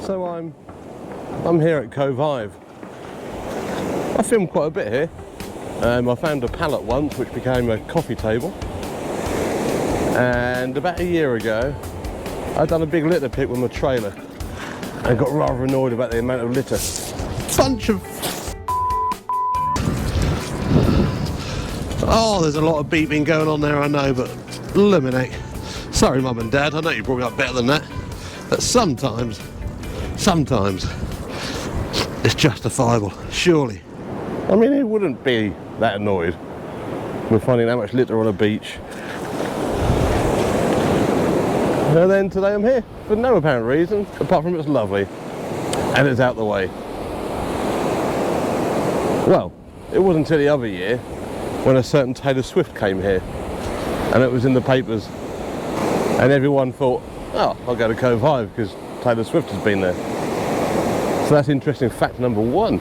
So I'm here at Covehithe. I filmed quite a bit here. I found a pallet once which became a coffee table, and about a year ago I'd done a big litter pick with my trailer and got rather annoyed about the amount of litter. Bunch of oh, there's a lot of beeping going on there, I know, but eliminate. Sorry Mum and Dad, I know you brought me up better than that, but sometimes it's justifiable, surely. I mean, who wouldn't be that annoyed with finding that much litter on a beach? And then today I'm here for no apparent reason, apart from it's lovely and it's out the way. Well, it wasn't until the other year when a certain Taylor Swift came here and it was in the papers and everyone thought, oh, I'll go to Covehithe because Taylor Swift has been there. So that's interesting fact number one.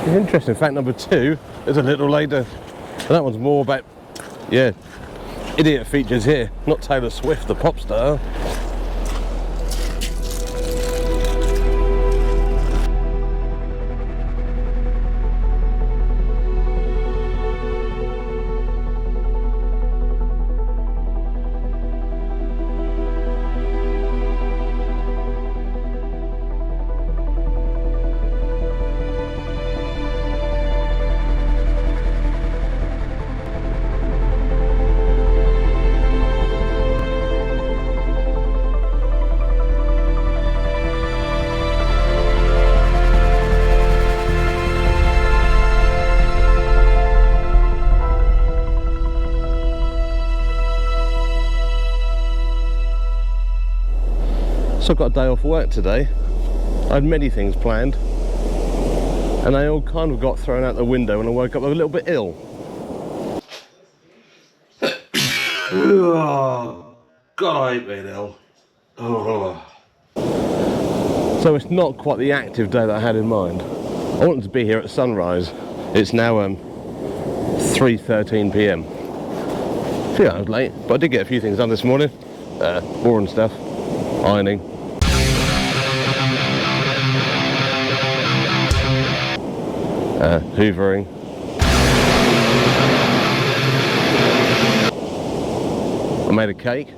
Interesting fact number two is a little later, and that one's more about, yeah, idiot features here, not Taylor Swift, the pop star. So I've got a day off work today. I had many things planned and they all kind of got thrown out the window when I woke up a little bit ill. Oh, God, I hate being ill. Oh. So it's not quite the active day that I had in mind. I wanted to be here at sunrise. It's now 3:13 PM. A few hours late, but I did get a few things done this morning. Boring stuff, ironing. Hoovering. I made a cake.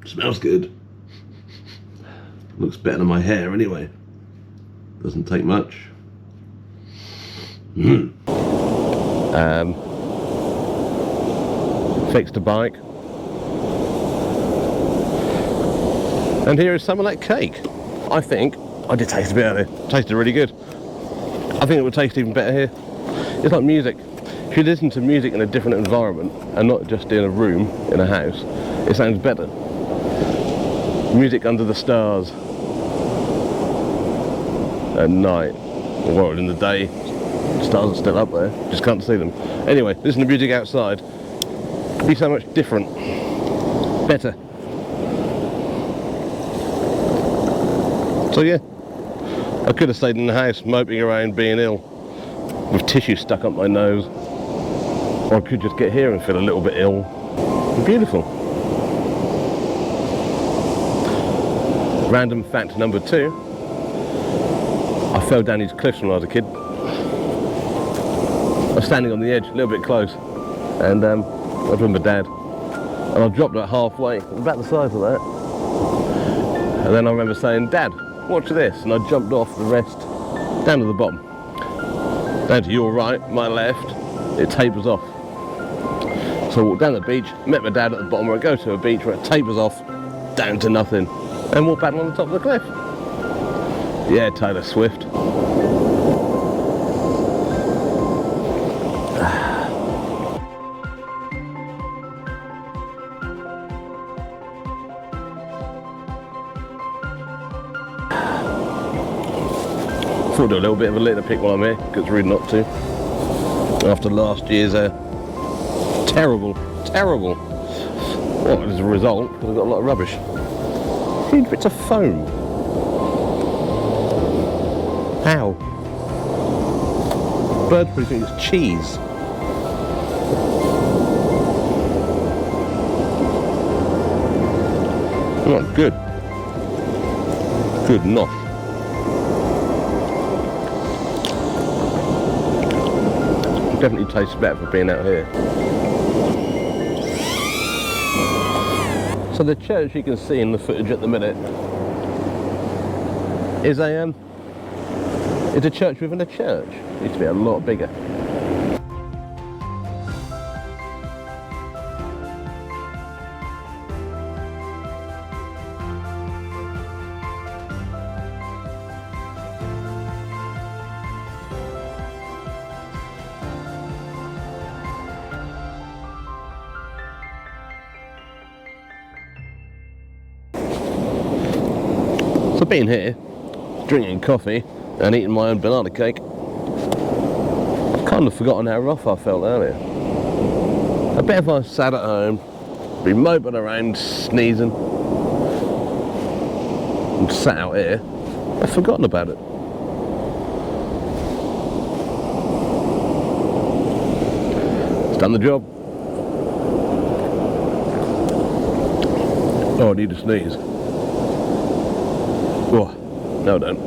Smells good. Looks better than my hair anyway. Doesn't take much. Fixed a bike. And here is some of that cake. I think, I did taste a bit of it. Tasted really good. I think it would taste even better here. It's like music. If you listen to music in a different environment and not just in a room, in a house, it sounds better. Music under the stars at night, well, in the day, stars are still up there, just can't see them. Anyway, listen to music outside, it'd be so much different, better. So yeah, I could have stayed in the house moping around being ill with tissue stuck up my nose, or I could just get here and feel a little bit ill. Beautiful. Random fact number two, I fell down these cliffs when I was a kid. I was standing on the edge, a little bit close, and I was with my dad, and I dropped it halfway, about the size of that. And then I remember saying, Dad, watch this, and I jumped off the rest, down to the bottom. Down to your right, my left, it tapers off. So I walked down the beach, met my dad at the bottom where I go to a beach where it tapers off, down to nothing. And walk back on the top of the cliff. Yeah, Taylor Swift. thought I'd do a little bit of a litter pick while I'm here, because it's rude not to. After last year's terrible. Well, as a result, because I've got a lot of rubbish. Huge bits of foam. How? Birds probably think it's cheese. Not good. Good enough. Definitely tastes better for being out here. So the church you can see in the footage at the minute is a church within a church. It used to be a lot bigger. So being here, drinking coffee and eating my own banana cake, I've kind of forgotten how rough I felt earlier. I bet if I sat at home, be moping around, sneezing, and sat out here, I've forgotten about it. It's done the job. Oh, I need to sneeze. Oh, no I don't.